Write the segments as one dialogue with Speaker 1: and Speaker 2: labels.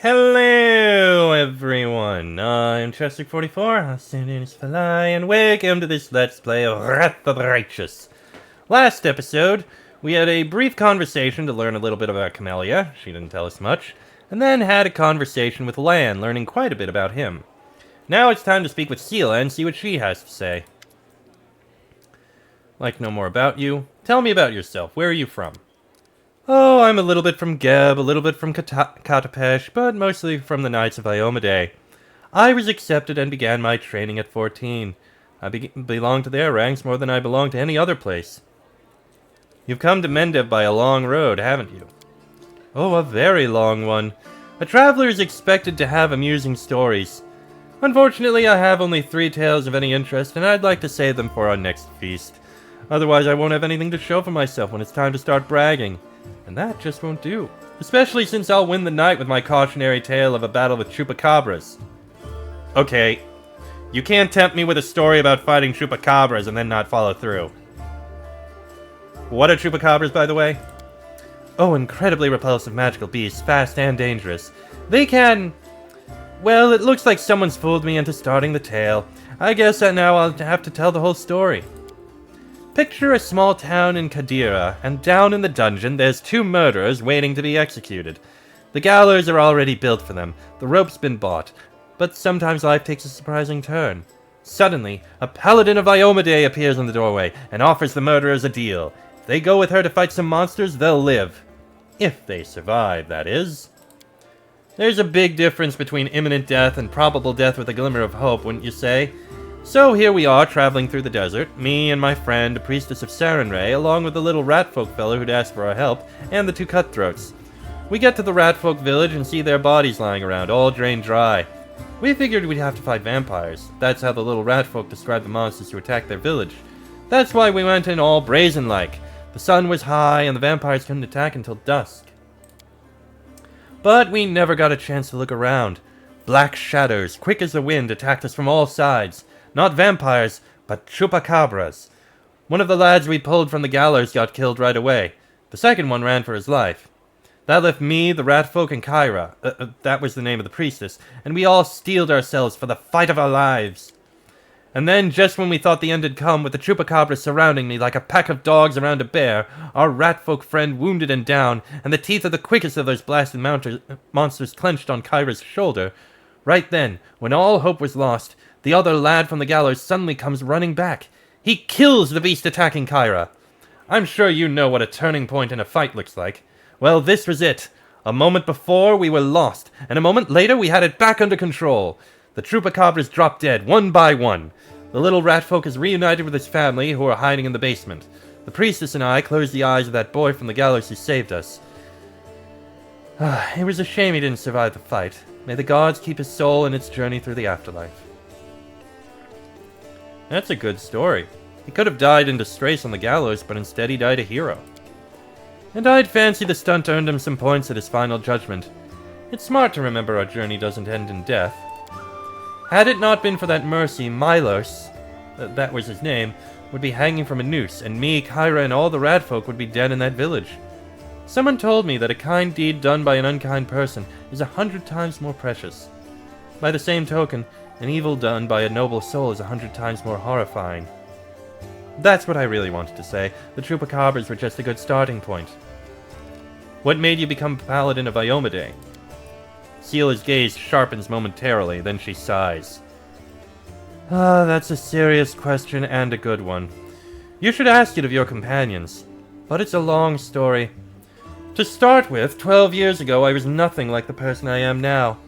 Speaker 1: Hello, everyone. I'm Chester44, and welcome to this Let's Play of Wrath of the Righteous. Last episode, we had a brief conversation to learn a little bit about Camellia. She didn't tell us much. And then had a conversation with Lan, learning quite a bit about him. Now it's time to speak with Seela and see what she has to say. Like to know more about you? Tell me about yourself. Where are you from? Oh, I'm a little bit from Geb, a little bit from Katapesh, but mostly from the Knights of Iomedae. I was accepted and began my training at 14. I belong to their ranks more than I belong to any other place. You've come to Mendev by a long road, haven't you? Oh, a very long one. A traveler is expected to have amusing stories. Unfortunately, I have only 3 tales of any interest, and I'd like to save them for our next feast. Otherwise, I won't have anything to show for myself when it's time to start bragging. And that just won't do. Especially since I'll win the night with my cautionary tale of a battle with chupacabras. Okay, you can't tempt me with a story about fighting chupacabras and then not follow through. What are chupacabras, by the way? Oh, incredibly repulsive magical beasts, fast and dangerous. They can... Well, it looks like someone's fooled me into starting the tale. I guess that now I'll have to tell the whole story. Picture a small town in Kadira, and down in the dungeon there's 2 murderers waiting to be executed. The gallows are already built for them, the rope's been bought, but sometimes life takes a surprising turn. Suddenly, a paladin of Iomedae appears in the doorway and offers the murderers a deal. If they go with her to fight some monsters, they'll live. If they survive, that is. There's a big difference between imminent death and probable death with a glimmer of hope, wouldn't you say? So here we are, traveling through the desert, me and my friend, a priestess of Sarenrae, along with the little ratfolk fellow who'd asked for our help, and the 2 cutthroats. We get to the ratfolk village and see their bodies lying around, all drained dry. We figured we'd have to fight vampires. That's how the little ratfolk described the monsters who attacked their village. That's why we went in all brazen-like. The sun was high, and the vampires couldn't attack until dusk. But we never got a chance to look around. Black shadows, quick as the wind, attacked us from all sides. Not vampires, but chupacabras. One of the lads we pulled from the gallows got killed right away. The second one ran for his life. That left me, the ratfolk, and Kyra. That was the name of the priestess. And we all steeled ourselves for the fight of our lives. And then, just when we thought the end had come, with the chupacabras surrounding me like a pack of dogs around a bear, our ratfolk friend wounded and down, and the teeth of the quickest of those blasted monsters clenched on Kyra's shoulder. Right then, when all hope was lost, the other lad from the gallows suddenly comes running back. He kills the beast attacking Kyra. I'm sure you know what a turning point in a fight looks like. Well, this was it. A moment before, we were lost, and a moment later, we had it back under control. The chupacabras dropped dead, one by one. The little ratfolk is reunited with his family, who are hiding in the basement. The priestess and I closed the eyes of that boy from the gallows who saved us. It was a shame he didn't survive the fight. May the gods keep his soul in its journey through the afterlife. That's a good story. He could have died in disgrace on the gallows, but instead he died a hero. And I'd fancy the stunt earned him some points at his final judgment. It's smart to remember our journey doesn't end in death. Had it not been for that mercy, Milos, that was his name, would be hanging from a noose, and me, Kyra, and all the ratfolk would be dead in that village. Someone told me that a kind deed done by an unkind person is 100 times more precious. By the same token, an evil done by a noble soul is 100 times more horrifying. That's what I really wanted to say. The chupacabras were just a good starting point. What made you become Paladin of Iomedae? Seela's gaze sharpens momentarily, then she sighs. That's a serious question and a good one. You should ask it of your companions. But it's a long story. To start with, 12 years ago I was nothing like the person I am now.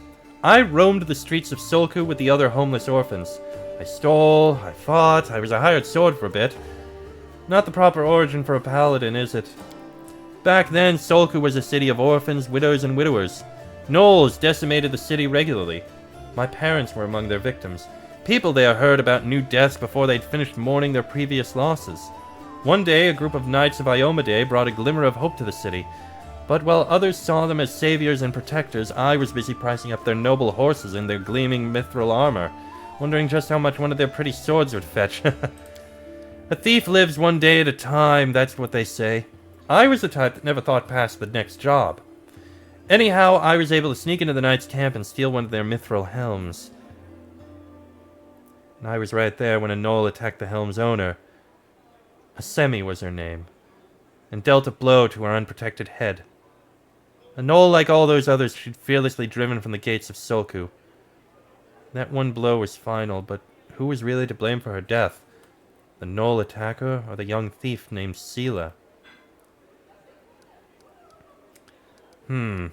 Speaker 1: I roamed the streets of Solku with the other homeless orphans. I stole, I fought, I was a hired sword for a bit. Not the proper origin for a paladin, is it? Back then, Solku was a city of orphans, widows, and widowers. Gnolls decimated the city regularly. My parents were among their victims. People there heard about new deaths before they'd finished mourning their previous losses. One day, a group of knights of Iomedae brought a glimmer of hope to the city. But while others saw them as saviors and protectors, I was busy pricing up their noble horses in their gleaming mithril armor, wondering just how much one of their pretty swords would fetch. A thief lives one day at a time, that's what they say. I was the type that never thought past the next job. Anyhow, I was able to sneak into the knight's camp and steal one of their mithril helms. And I was right there when a gnoll attacked the helm's owner. Asemi was her name, and dealt a blow to her unprotected head. A gnoll like all those others, she'd fearlessly driven from the gates of Sulku. That one blow was final, but who was really to blame for her death? The gnoll attacker or the young thief named Sela? You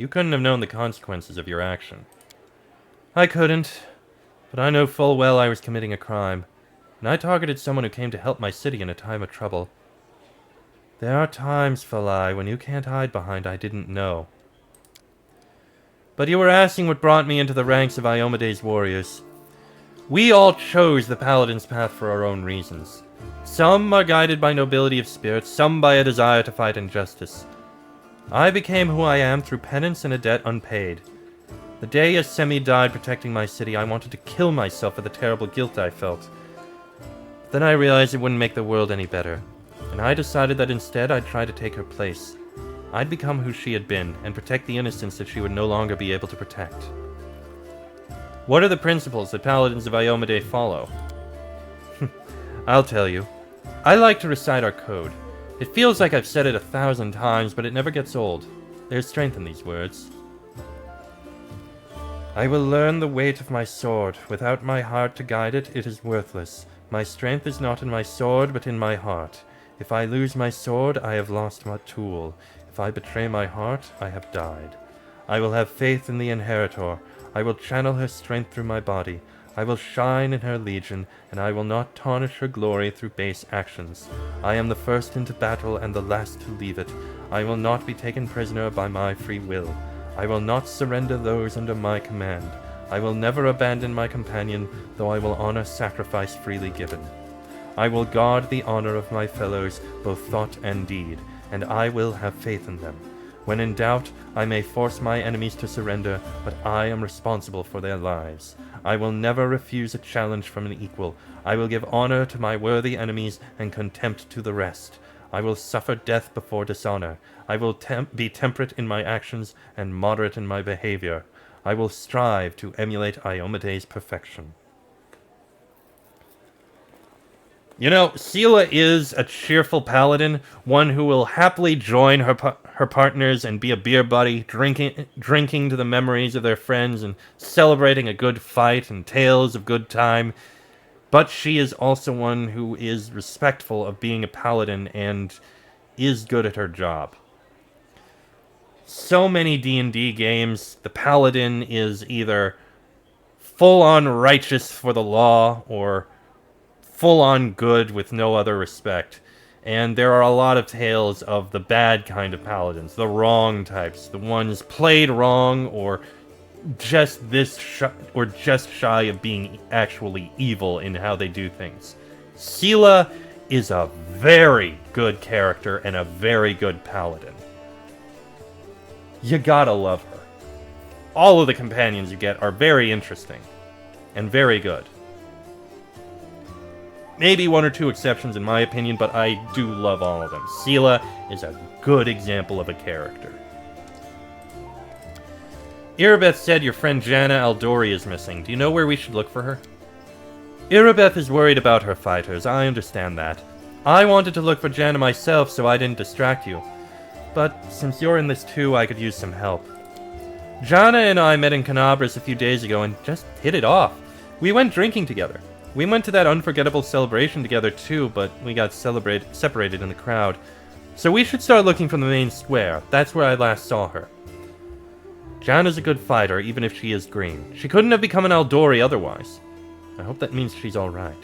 Speaker 1: couldn't have known the consequences of your action. I couldn't, but I know full well I was committing a crime, and I targeted someone who came to help my city in a time of trouble. There are times, Falai, when you can't hide behind I didn't know. But you were asking what brought me into the ranks of Iomede's warriors. We all chose the Paladin's path for our own reasons. Some are guided by nobility of spirit, some by a desire to fight injustice. I became who I am through penance and a debt unpaid. The day Asemi died protecting my city, I wanted to kill myself for the terrible guilt I felt. Then I realized it wouldn't make the world any better, and I decided that instead I'd try to take her place. I'd become who she had been, and protect the innocents that she would no longer be able to protect. What are the principles that Paladins of Iomade follow? I'll tell you. I like to recite our code. It feels like I've said it 1,000 times, but it never gets old. There's strength in these words. I will learn the weight of my sword. Without my heart to guide it, it is worthless. My strength is not in my sword, but in my heart. If I lose my sword, I have lost my tool. If I betray my heart, I have died. I will have faith in the Inheritor. I will channel her strength through my body. I will shine in her legion, and I will not tarnish her glory through base actions. I am the first into battle and the last to leave it. I will not be taken prisoner by my free will. I will not surrender those under my command. I will never abandon my companion, though I will honor sacrifice freely given. I will guard the honor of my fellows, both thought and deed, and I will have faith in them. When in doubt, I may force my enemies to surrender, but I am responsible for their lives. I will never refuse a challenge from an equal. I will give honor to my worthy enemies and contempt to the rest. I will suffer death before dishonor. I will be temperate in my actions and moderate in my behavior. I will strive to emulate Iomede's perfection. You know, Sela is a cheerful paladin, one who will happily join her partners and be a beer buddy, drinking to the memories of their friends and celebrating a good fight and tales of good time. But she is also one who is respectful of being a paladin and is good at her job. So many D&D games, the paladin is either full-on righteous for the law or full-on good with no other respect. And there are a lot of tales of the bad kind of paladins, the wrong types, the ones played wrong or just shy of being actually evil in how they do things. Sela is a very good character and a very good paladin. You gotta love her. All of the companions you get are very interesting and very good. Maybe one or two exceptions in my opinion, but I do love all of them. Sela is a good example of a character. Irabeth said your friend Jana Aldori is missing. Do you know where we should look for her? Irabeth is worried about her fighters. I understand that. I wanted to look for Jana myself, so I didn't distract you. But since you're in this too, I could use some help. Jana and I met in Canabras a few days ago and just hit it off. We went drinking together. We went to that unforgettable celebration together too, but we got separated in the crowd. So we should start looking from the main square. That's where I last saw her. Jana's a good fighter, even if she is green. She couldn't have become an Aldori otherwise. I hope that means she's alright.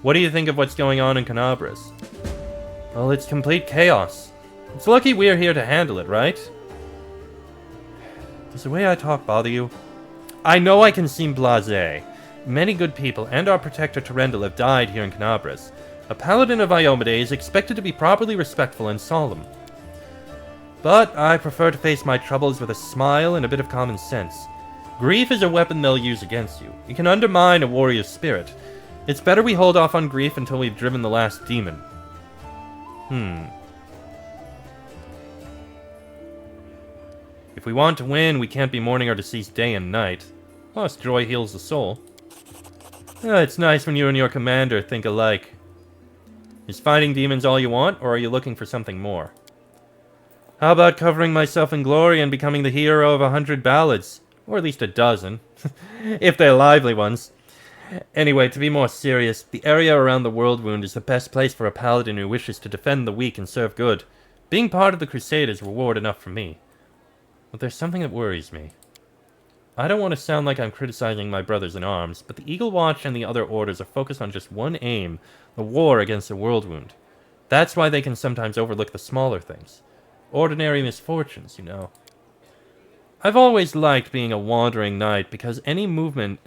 Speaker 1: What do you think of what's going on in Canabras? Well, it's complete chaos. It's lucky we're here to handle it, right? Does the way I talk bother you? I know I can seem blasé. Many good people and our protector Terendil have died here in Canabras. A paladin of Iomade is expected to be properly respectful and solemn. But I prefer to face my troubles with a smile and a bit of common sense. Grief is a weapon they'll use against you. It can undermine a warrior's spirit. It's better we hold off on grief until we've driven the last demon. If we want to win, we can't be mourning our deceased day and night. Plus, joy heals the soul. It's nice when you and your commander think alike. Is fighting demons all you want, or are you looking for something more? How about covering myself in glory and becoming the hero of 100 ballads? Or at least a dozen. If they're lively ones. Anyway, to be more serious, the area around the World Wound is the best place for a paladin who wishes to defend the weak and serve good. Being part of the crusade is reward enough for me. But there's something that worries me. I don't want to sound like I'm criticizing my brothers in arms, but the Eagle Watch and the other orders are focused on just one aim, the war against the World Wound. That's why they can sometimes overlook the smaller things. Ordinary misfortunes, you know. I've always liked being a wandering knight because any moment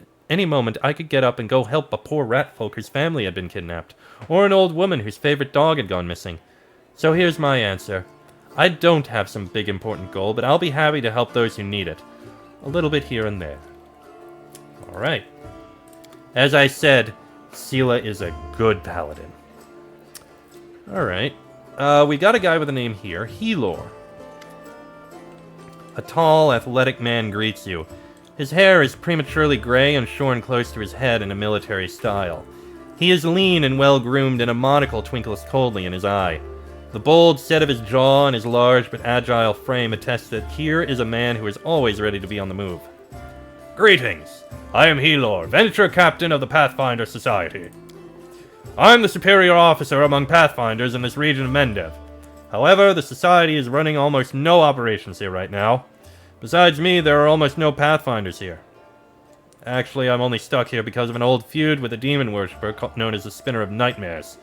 Speaker 1: I could get up and go help a poor rat folk whose family had been kidnapped, or an old woman whose favorite dog had gone missing. So here's my answer. I don't have some big important goal, but I'll be happy to help those who need it. A little bit here and there. Alright. As I said, Sela is a good paladin. Alright. We got a guy with a name here, Helor. A tall, athletic man greets you. His hair is prematurely gray and shorn close to his head in a military style. He is lean and well-groomed, and a monocle twinkles coldly in his eye. The bold set of his jaw and his large but agile frame attest that here is a man who is always ready to be on the move. Greetings! I am Helor, Venture Captain of the Pathfinder Society. I am the superior officer among Pathfinders in this region of Mendev. However, the Society is running almost no operations here right now. Besides me, there are almost no Pathfinders here. Actually, I'm only stuck here because of an old feud with a demon worshipper known as the Spinner of Nightmares.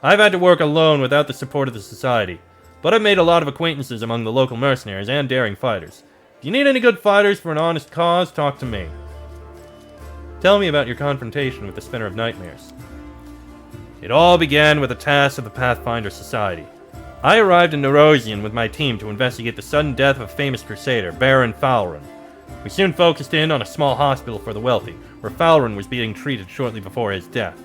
Speaker 1: I've had to work alone without the support of the Society, but I've made a lot of acquaintances among the local mercenaries and daring fighters. If you need any good fighters for an honest cause, talk to me. Tell me about your confrontation with the Spinner of Nightmares. It all began with a task of the Pathfinder Society. I arrived in Nerosian with my team to investigate the sudden death of a famous crusader, Baron Falrun. We soon focused in on a small hospital for the wealthy, where Falrun was being treated shortly before his death.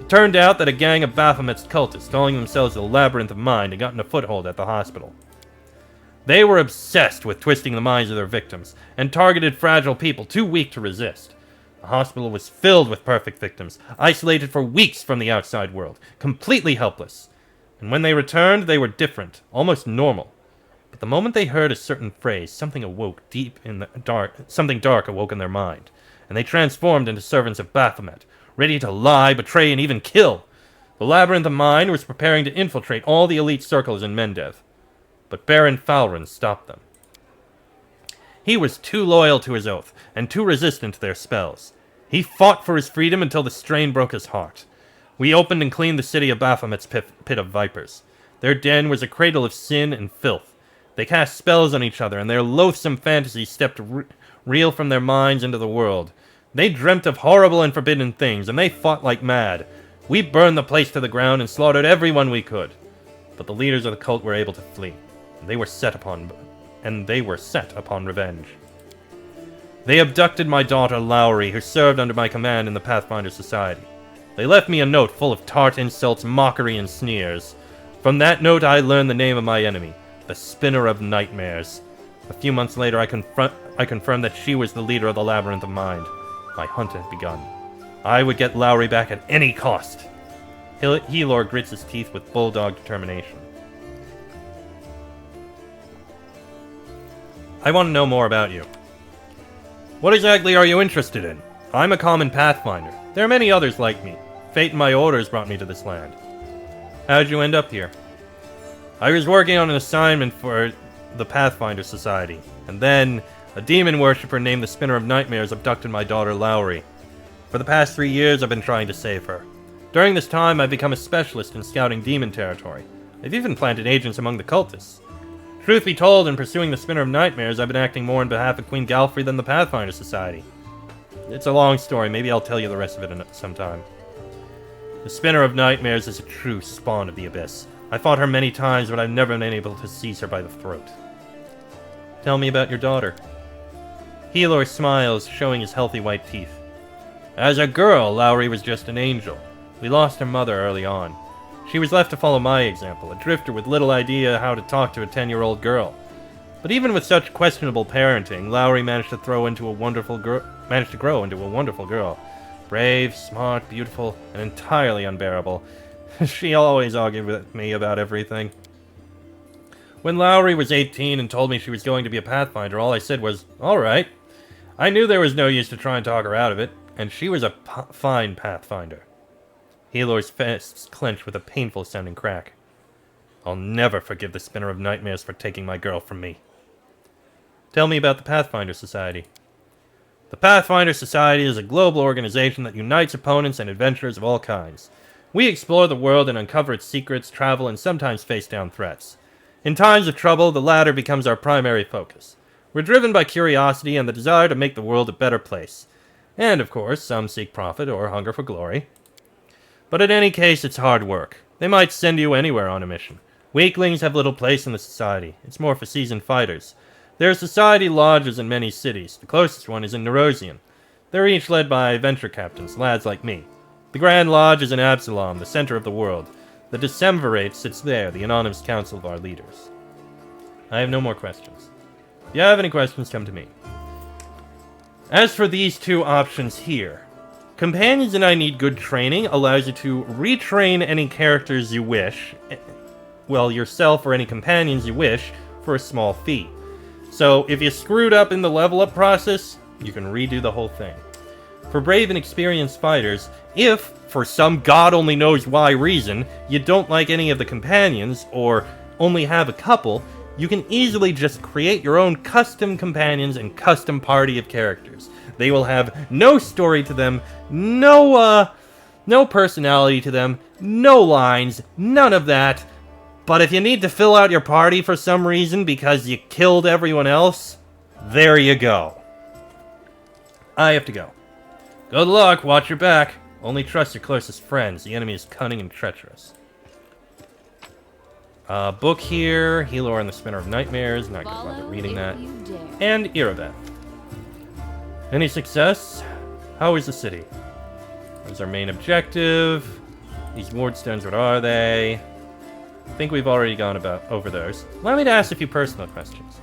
Speaker 1: It turned out that a gang of Baphomet's cultists, calling themselves the Labyrinth of Mind, had gotten a foothold at the hospital. They were obsessed with twisting the minds of their victims, and targeted fragile people too weak to resist. The hospital was filled with perfect victims, isolated for weeks from the outside world, completely helpless. And when they returned, they were different, almost normal. But the moment they heard a certain phrase, something dark awoke in their mind, and they transformed into servants of Baphomet, ready to lie, betray, and even kill. The Labyrinth of Mind was preparing to infiltrate all the elite circles in Mendev, but Baron Falrun stopped them. He was too loyal to his oath, and too resistant to their spells. He fought for his freedom until the strain broke his heart. We opened and cleaned the city of Baphomet's pit of vipers. Their den was a cradle of sin and filth. They cast spells on each other, and their loathsome fantasies stepped real from their minds into the world. They dreamt of horrible and forbidden things, and they fought like mad. We burned the place to the ground and slaughtered everyone we could. But the leaders of the cult were able to flee, and they were set upon revenge. They abducted my daughter Lowry, who served under my command in the Pathfinder Society. They left me a note full of tart insults, mockery, and sneers. From that note I learned the name of my enemy, the Spinner of Nightmares. A few months later I confirmed that she was the leader of the Labyrinth of Mind. My hunt had begun. I would get Lowry back at any cost. Helor grits his teeth with bulldog determination. I want to know more about you. What exactly are you interested in? I'm a common Pathfinder. There are many others like me. Fate and my orders brought me to this land. How'd you end up here? I was working on an assignment for the Pathfinder Society, and then a demon worshipper named the Spinner of Nightmares abducted my daughter Lowry. For the past 3 years I've been trying to save her. During this time I've become a specialist in scouting demon territory. I've even planted agents among the cultists. Truth be told, in pursuing the Spinner of Nightmares, I've been acting more on behalf of Queen Galfrey than the Pathfinder Society. It's a long story, maybe I'll tell you the rest of it sometime. The Spinner of Nightmares is a true spawn of the Abyss. I fought her many times, but I've never been able to seize her by the throat. Tell me about your daughter. Helor smiles, showing his healthy white teeth. As a girl, Lowry was just an angel. We lost her mother early on. She was left to follow my example, a drifter with little idea how to talk to a 10-year-old girl. But even with such questionable parenting, Lowry managed to grow into a wonderful girl. Brave, smart, beautiful, and entirely unbearable. She always argued with me about everything. When Lowry was 18 and told me she was going to be a Pathfinder, all I said was, alright. I knew there was no use to try and talk her out of it, and she was a fine Pathfinder. Helor's fists clenched with a painful-sounding crack. I'll never forgive the Spinner of Nightmares for taking my girl from me. Tell me about the Pathfinder Society. The Pathfinder Society is a global organization that unites opponents and adventurers of all kinds. We explore the world and uncover its secrets, travel, and sometimes face down threats. In times of trouble, the latter becomes our primary focus. We're driven by curiosity and the desire to make the world a better place. And, of course, some seek profit or hunger for glory. But in any case, it's hard work. They might send you anywhere on a mission. Weaklings have little place in the society. It's more for seasoned fighters. There are society lodges in many cities. The closest one is in Nerosian. They're each led by venture captains, lads like me. The Grand Lodge is in Absalom, the center of the world. The Decemvirate sits there, the anonymous council of our leaders. I have no more questions. If you have any questions, come to me. As for these two options here, Companions and I Need Good Training allows you to retrain any characters you wish, well, yourself or any companions you wish, for a small fee. So, if you screwed up in the level up process, you can redo the whole thing. For brave and experienced fighters, if, for some god-only-knows-why reason, you don't like any of the companions, or only have a couple, you can easily just create your own custom companions and custom party of characters. They will have no story to them, no personality to them, no lines, none of that. But if you need to fill out your party for some reason because you killed everyone else, there you go. I have to go. Good luck, watch your back. Only trust your closest friends. The enemy is cunning and treacherous. Book here. Helor and the Spinner of Nightmares. Not going to bother reading that. And Irabeth. Any success? How is the city? What's our main objective? These wardstones, what are they? I think we've already gone over those. Allow me to ask a few personal questions.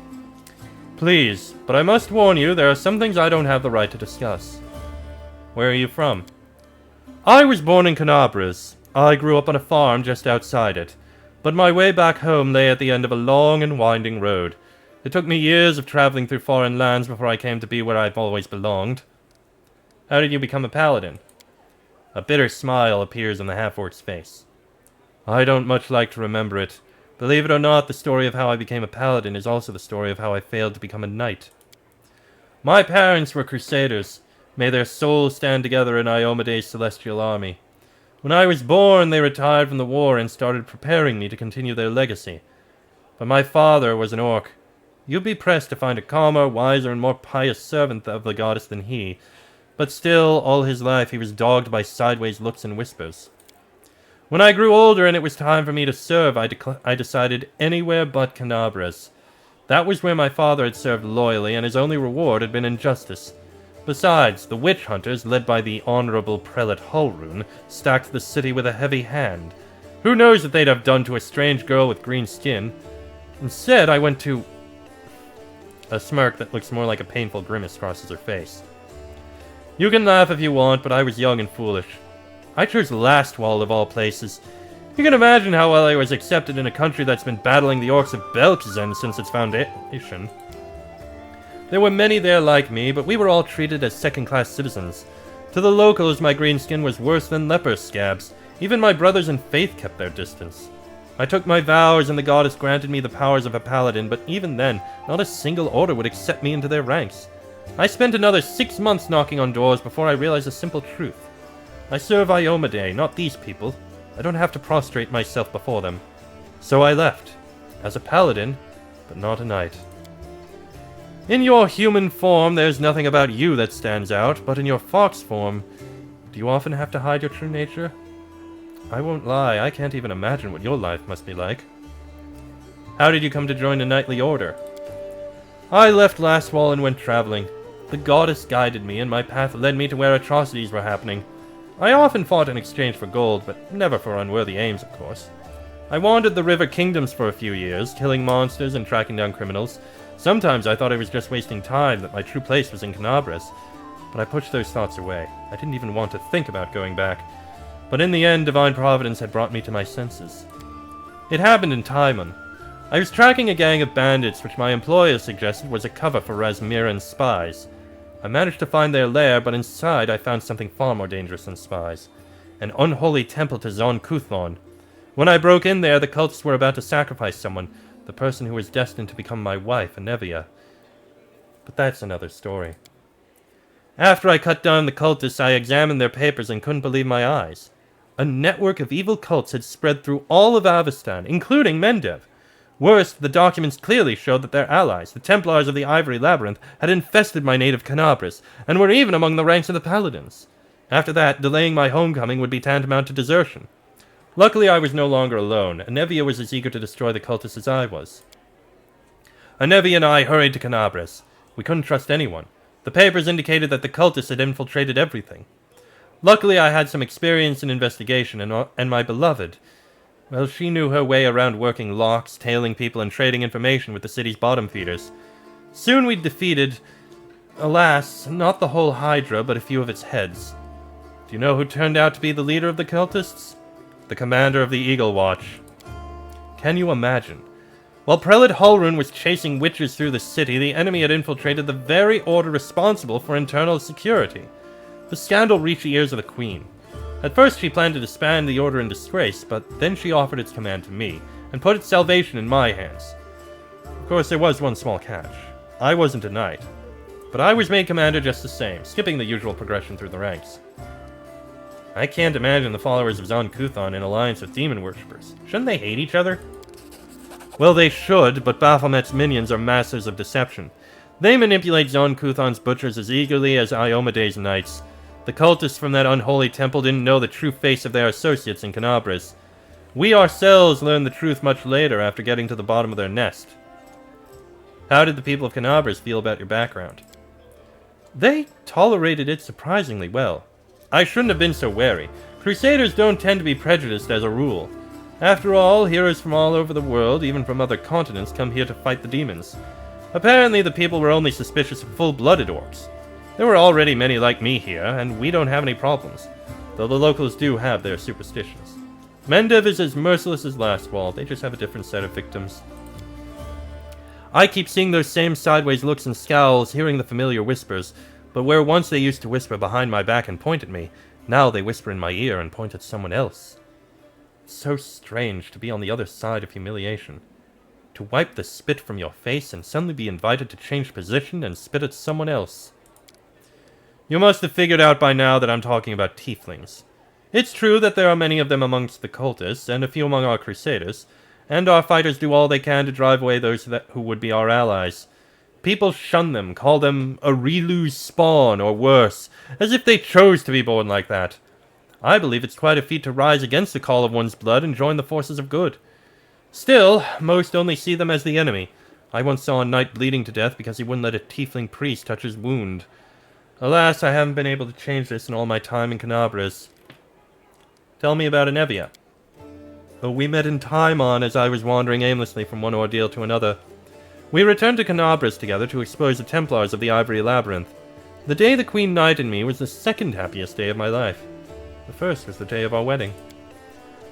Speaker 1: Please, but I must warn you, there are some things I don't have the right to discuss. Where are you from? I was born in Canabras. I grew up on a farm just outside it. But my way back home lay at the end of a long and winding road. It took me years of traveling through foreign lands before I came to be where I've always belonged. How did you become a paladin? A bitter smile appears on the half-orc's face. I don't much like to remember it. Believe it or not, the story of how I became a paladin is also the story of how I failed to become a knight. My parents were crusaders. May their souls stand together in Iomede's celestial army. When I was born, they retired from the war and started preparing me to continue their legacy. But my father was an orc. You'd be pressed to find a calmer, wiser, and more pious servant of the goddess than he. But still, all his life he was dogged by sideways looks and whispers. When I grew older and it was time for me to serve, I decided anywhere but Canabras. That was where my father had served loyally, and his only reward had been injustice. Besides, the witch hunters, led by the honorable prelate Hulrune, stacked the city with a heavy hand. Who knows what they'd have done to a strange girl with green skin? Instead, I went to... A smirk that looks more like a painful grimace crosses her face. You can laugh if you want, but I was young and foolish. I chose Lastwall of all places. You can imagine how well I was accepted in a country that's been battling the orcs of Belkzen since its foundation. There were many there like me, but we were all treated as second-class citizens. To the locals, my green skin was worse than leper scabs. Even my brothers in faith kept their distance. I took my vows, and the goddess granted me the powers of a paladin, but even then, not a single order would accept me into their ranks. I spent another 6 months knocking on doors before I realized a simple truth. I serve Iomede, not these people. I don't have to prostrate myself before them. So I left. As a paladin, but not a knight. In your human form, there's nothing about you that stands out, but in your fox form, do you often have to hide your true nature? I won't lie, I can't even imagine what your life must be like. How did you come to join the knightly order? I left Lastwall and went traveling. The goddess guided me, and my path led me to where atrocities were happening. I often fought in exchange for gold, but never for unworthy aims, of course. I wandered the River Kingdoms for a few years, killing monsters and tracking down criminals. Sometimes I thought I was just wasting time, that my true place was in Canabras. But I pushed those thoughts away. I didn't even want to think about going back. But in the end, divine providence had brought me to my senses. It happened in Timon. I was tracking a gang of bandits which my employer suggested was a cover for Razmiran's spies. I managed to find their lair, but inside I found something far more dangerous than spies. An unholy temple to Zon Kuthon. When I broke in there, the cultists were about to sacrifice someone, the person who was destined to become my wife, Anevia. But that's another story. After I cut down the cultists, I examined their papers and couldn't believe my eyes. A network of evil cults had spread through all of Avestan, including Mendev. Worse, the documents clearly showed that their allies, the Templars of the Ivory Labyrinth, had infested my native Canabras, and were even among the ranks of the Paladins. After that, delaying my homecoming would be tantamount to desertion. Luckily, I was no longer alone. Anevia was as eager to destroy the cultists as I was. Anevia and I hurried to Canabras. We couldn't trust anyone. The papers indicated that the cultists had infiltrated everything. Luckily, I had some experience in investigation, and my beloved, well, she knew her way around working locks, tailing people, and trading information with the city's bottom feeders. Soon we'd defeated, alas, not the whole Hydra, but a few of its heads. Do you know who turned out to be the leader of the cultists? The commander of the Eagle Watch. Can you imagine? While Prelate Hulrun was chasing witches through the city, the enemy had infiltrated the very order responsible for internal security. The scandal reached the ears of the Queen. At first she planned to disband the order in disgrace, but then she offered its command to me, and put its salvation in my hands. Of course, there was one small catch. I wasn't a knight. But I was made commander just the same, skipping the usual progression through the ranks. I can't imagine the followers of Zon Kuthon in alliance with demon worshippers. Shouldn't they hate each other? Well, they should, but Baphomet's minions are masters of deception. They manipulate Zon Kuthon's butchers as eagerly as Iomede's knights. The cultists from that unholy temple didn't know the true face of their associates in Canabras. We ourselves learned the truth much later after getting to the bottom of their nest. How did the people of Canabras feel about your background? They tolerated it surprisingly well. I shouldn't have been so wary. Crusaders don't tend to be prejudiced as a rule. After all, heroes from all over the world, even from other continents, come here to fight the demons. Apparently the people were only suspicious of full-blooded orcs. There were already many like me here, and we don't have any problems, though the locals do have their superstitions. Mendev is as merciless as Lastwall, they just have a different set of victims. I keep seeing those same sideways looks and scowls, hearing the familiar whispers, but where once they used to whisper behind my back and point at me, now they whisper in my ear and point at someone else. It's so strange to be on the other side of humiliation. To wipe the spit from your face and suddenly be invited to change position and spit at someone else. You must have figured out by now that I'm talking about tieflings. It's true that there are many of them amongst the cultists, and a few among our crusaders, and our fighters do all they can to drive away those who would be our allies. People shun them, call them a Rilu's spawn, or worse, as if they chose to be born like that. I believe it's quite a feat to rise against the call of one's blood and join the forces of good. Still, most only see them as the enemy. I once saw a knight bleeding to death because he wouldn't let a tiefling priest touch his wound. Alas, I haven't been able to change this in all my time in Canabras. Tell me about Anevia. Oh, we met in Timon as I was wandering aimlessly from one ordeal to another. We returned to Canabras together to expose the Templars of the Ivory Labyrinth. The day the Queen knighted me was the second happiest day of my life. The first was the day of our wedding.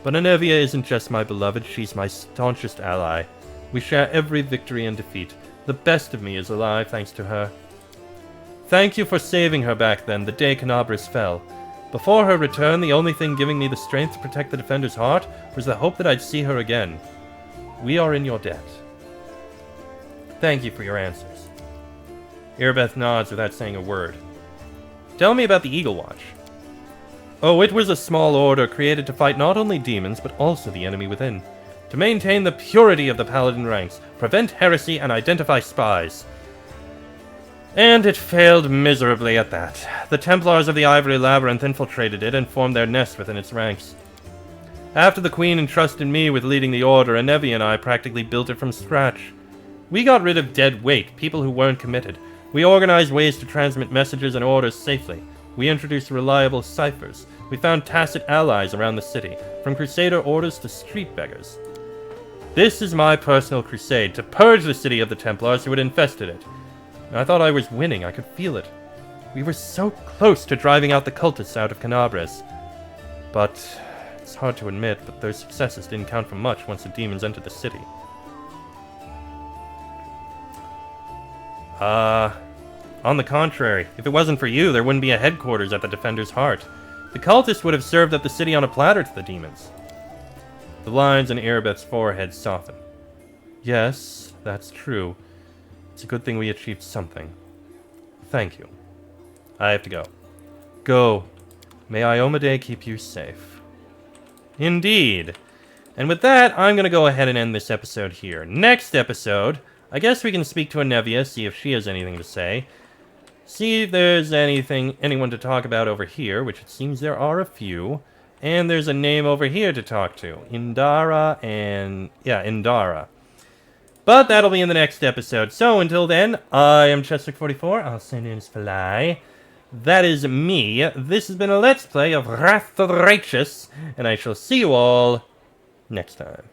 Speaker 1: But Anevia isn't just my beloved, she's my staunchest ally. We share every victory and defeat. The best of me is alive thanks to her. Thank you for saving her back then, the day Canabras fell. Before her return, the only thing giving me the strength to protect the defender's heart was the hope that I'd see her again. We are in your debt. Thank you for your answers. Irbeth nods without saying a word. Tell me about the Eagle Watch. Oh, it was a small order created to fight not only demons, but also the enemy within. To maintain the purity of the Paladin ranks, prevent heresy, and identify spies. And it failed miserably at that. The Templars of the Ivory Labyrinth infiltrated it and formed their nest within its ranks. After the Queen entrusted me with leading the order, Anevia and I practically built it from scratch. We got rid of dead weight, people who weren't committed. We organized ways to transmit messages and orders safely. We introduced reliable ciphers. We found tacit allies around the city, from crusader orders to street beggars. This is my personal crusade to purge the city of the Templars who had infested it. And I thought I was winning. I could feel it. We were so close to driving out the cultists out of Canabres. But it's hard to admit, but those successes didn't count for much once the demons entered the city. On the contrary, if it wasn't for you, there wouldn't be a headquarters at the Defender's Heart. The cultists would have served up the city on a platter to the demons. The lines on Erebeth's forehead softened. Yes, that's true. It's a good thing we achieved something. Thank you. I have to go. Go. May Iomade keep you safe. Indeed. And with that, I'm going to go ahead and end this episode here. Next episode, I guess we can speak to Anevia, see if she has anything to say. See if there's anyone to talk about over here, which it seems there are a few. And there's a name over here to talk to. Indara and... yeah, Indara. But that'll be in the next episode. So until then, I am Chester44. I'll say name's Fly. That is me. This has been a Let's Play of Wrath of the Righteous. And I shall see you all next time.